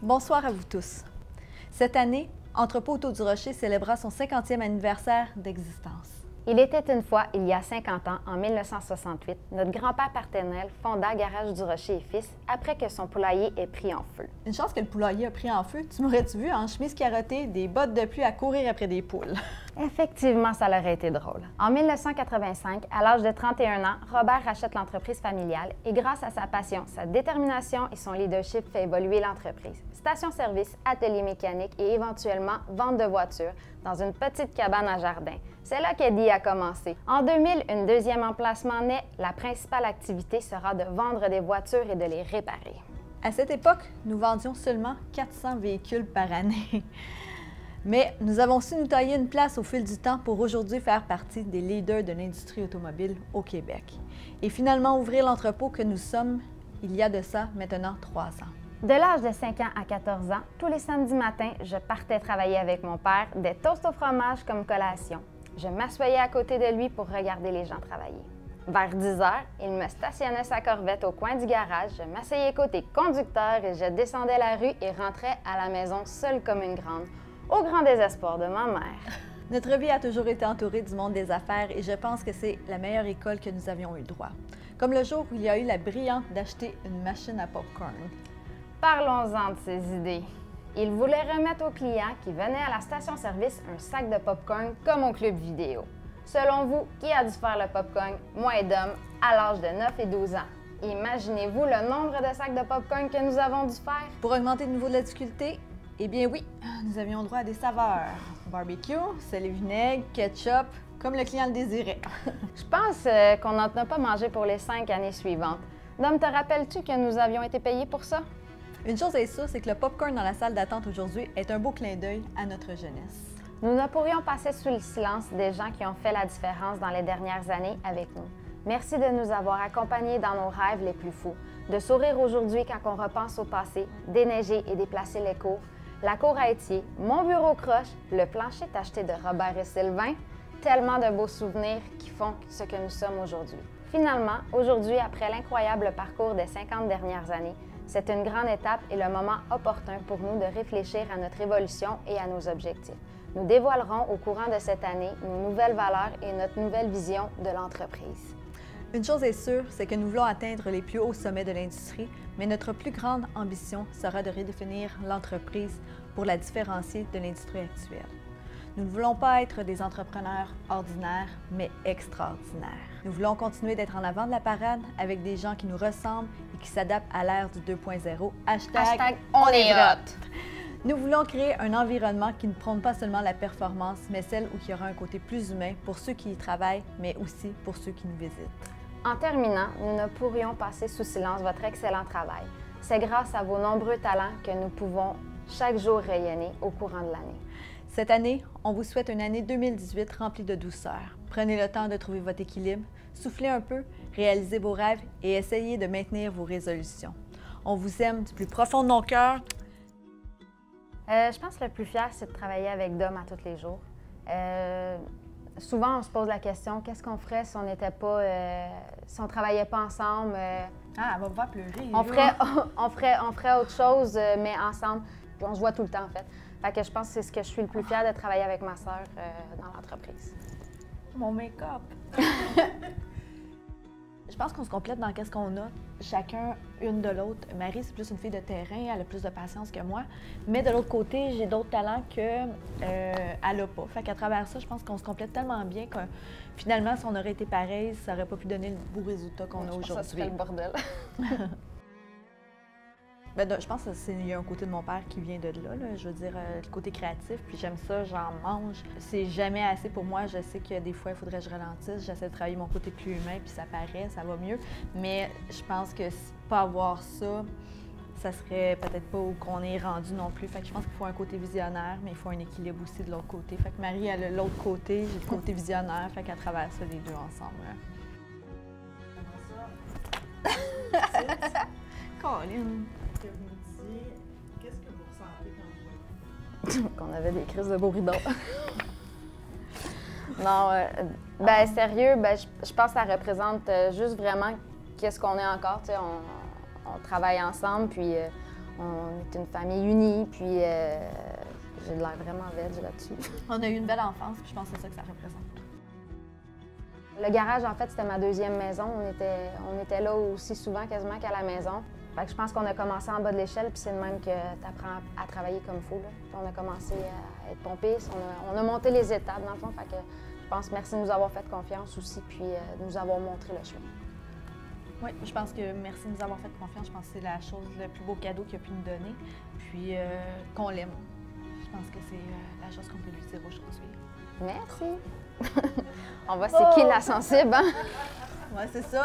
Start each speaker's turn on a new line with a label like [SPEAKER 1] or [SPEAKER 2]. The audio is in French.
[SPEAKER 1] Bonsoir à vous tous. Cette année, Entrepôt Auto du Rocher célébra son 50e anniversaire d'existence.
[SPEAKER 2] Il était une fois, il y a 50 ans, en 1968, notre grand-père paternel fonda Garage du Rocher et Fils après que son poulailler ait pris en feu.
[SPEAKER 1] Une chance que le poulailler a pris en feu. Tu m'aurais-tu vu en chemise carottée, des bottes de pluie à courir après des poules?
[SPEAKER 2] Effectivement, ça aurait été drôle. En 1985, à l'âge de 31 ans, Robert rachète l'entreprise familiale et grâce à sa passion, sa détermination et son leadership fait évoluer l'entreprise. Station-service, atelier mécanique et éventuellement vente de voitures dans une petite cabane à jardin. C'est là qu'Eddie a commencé. En 2000, un deuxième emplacement naît. La principale activité sera de vendre des voitures et de les réparer.
[SPEAKER 1] À cette époque, nous vendions seulement 400 véhicules par année. Mais nous avons su nous tailler une place au fil du temps pour aujourd'hui faire partie des leaders de l'industrie automobile au Québec. Et finalement ouvrir l'entrepôt que nous sommes il y a de ça maintenant 3 ans.
[SPEAKER 2] De l'âge de 5 ans à 14 ans, tous les samedis matins, je partais travailler avec mon père, des toasts au fromage comme collation. Je m'assoyais à côté de lui pour regarder les gens travailler. Vers 10 heures, il me stationnait sa Corvette au coin du garage, je m'asseyais côté conducteur et je descendais la rue et rentrais à la maison seule comme une grande, au grand désespoir de ma mère.
[SPEAKER 1] Notre vie a toujours été entourée du monde des affaires et je pense que c'est la meilleure école que nous avions eu droit. Comme le jour où il y a eu la brillante d'acheter une machine à popcorn.
[SPEAKER 2] Parlons-en de ces idées. Il voulait remettre aux clients qui venaient à la station-service un sac de popcorn comme au club vidéo. Selon vous, qui a dû faire le popcorn, moi et Dom, à l'âge de 9 et 12 ans? Imaginez-vous le nombre de sacs de popcorn que nous avons dû faire?
[SPEAKER 1] Pour augmenter le niveau de la difficulté, eh bien oui, nous avions droit à des saveurs. Barbecue, sel et vinaigre, ketchup, comme le client le désirait.
[SPEAKER 2] Je pense qu'on n'en a pas mangé pour les 5 années suivantes. Dom, te rappelles-tu que nous avions été payés pour ça?
[SPEAKER 1] Une chose est sûre, c'est que le popcorn dans la salle d'attente aujourd'hui est un beau clin d'œil à notre jeunesse.
[SPEAKER 2] Nous ne pourrions passer sous le silence des gens qui ont fait la différence dans les dernières années avec nous. Merci de nous avoir accompagnés dans nos rêves les plus fous, de sourire aujourd'hui quand on repense au passé, déneiger et déplacer les cours, la cour à étier, mon bureau croche, le plancher tacheté de Robert et Sylvain, tellement de beaux souvenirs qui font ce que nous sommes aujourd'hui. Finalement, aujourd'hui, après l'incroyable parcours des 50 dernières années, c'est une grande étape et le moment opportun pour nous de réfléchir à notre évolution et à nos objectifs. Nous dévoilerons au courant de cette année nos nouvelles valeurs et notre nouvelle vision de l'entreprise.
[SPEAKER 1] Une chose est sûre, c'est que nous voulons atteindre les plus hauts sommets de l'industrie, mais notre plus grande ambition sera de redéfinir l'entreprise pour la différencier de l'industrie actuelle. Nous ne voulons pas être des entrepreneurs ordinaires, mais extraordinaires. Nous voulons continuer d'être en avant de la parade avec des gens qui nous ressemblent et qui s'adaptent à l'ère du 2.0.
[SPEAKER 2] Hashtag on est hot!
[SPEAKER 1] Nous voulons créer un environnement qui ne prône pas seulement la performance, mais celle où il y aura un côté plus humain pour ceux qui y travaillent, mais aussi pour ceux qui nous visitent.
[SPEAKER 2] En terminant, nous ne pourrions passer sous silence votre excellent travail. C'est grâce à vos nombreux talents que nous pouvons chaque jour rayonner au courant de l'année.
[SPEAKER 1] Cette année, on vous souhaite une année 2018 remplie de douceur. Prenez le temps de trouver votre équilibre, soufflez un peu, réalisez vos rêves et essayez de maintenir vos résolutions. On vous aime du plus profond de nos cœurs.
[SPEAKER 2] Je pense que le plus fier, c'est de travailler avec Dom à tous les jours. Souvent, on se pose la question, qu'est-ce qu'on ferait si on n'était pas, si on travaillait pas ensemble?
[SPEAKER 1] Ah, elle va me faire pleurer.
[SPEAKER 2] On ferait autre chose, mais ensemble. Puis on se voit tout le temps, en fait. Fait que je pense que c'est ce que je suis le plus fière de travailler avec ma sœur dans l'entreprise.
[SPEAKER 1] Mon make-up! Je pense qu'on se complète dans qu'est-ce qu'on a, chacun une de l'autre. Marie, c'est plus une fille de terrain, elle a plus de patience que moi. Mais de l'autre côté, j'ai d'autres talents qu'elle n'a pas. Fait qu'à travers ça, je pense qu'on se complète tellement bien que finalement, si on aurait été pareil, ça n'aurait pas pu donner le beau résultat qu'on a aujourd'hui.
[SPEAKER 2] Ça serait le bordel.
[SPEAKER 1] Ben, je pense qu'il y a un côté de mon père qui vient de là, je veux dire, le côté créatif, puis j'aime ça, j'en mange. C'est jamais assez pour moi, je sais que des fois, il faudrait que je ralentisse, j'essaie de travailler mon côté plus humain, puis ça paraît, ça va mieux. Mais je pense que pas avoir ça, ça serait peut-être pas où qu'on est rendu non plus. Fait que je pense qu'il faut un côté visionnaire, mais il faut un équilibre aussi de l'autre côté. Fait que Marie, elle a l'autre côté, j'ai le côté visionnaire, fait qu'à travers ça, les deux ensemble. Colin!
[SPEAKER 3] Qu'est-ce que vous ressentez quand
[SPEAKER 2] Qu'on avait des crises de bourridon. Non, ben sérieux, ben, je pense que ça représente juste vraiment qu'est-ce qu'on est encore. On travaille ensemble, puis On est une famille unie, puis j'ai de l'air vraiment veg là-dessus.
[SPEAKER 1] On a eu une belle enfance, puis je pense que c'est ça que ça représente.
[SPEAKER 2] Le garage, en fait, c'était ma deuxième maison. On était là aussi souvent quasiment qu'à la maison. Fait que je pense qu'on a commencé en bas de l'échelle, puis c'est le même que tu apprends à travailler comme il faut. Là. On a commencé à être pompiste, on a monté les étapes dans le fond. Fait que je pense merci de nous avoir fait confiance aussi, puis de nous avoir montré le chemin.
[SPEAKER 1] Oui, je pense que merci de nous avoir fait confiance. Je pense que c'est la chose, le plus beau cadeau qu'il a pu nous donner. Puis qu'on l'aime. Je pense que c'est la chose qu'on peut lui dire aujourd'hui.
[SPEAKER 2] Merci! On va c'est qui la sensible, hein?
[SPEAKER 1] Ouais, c'est ça.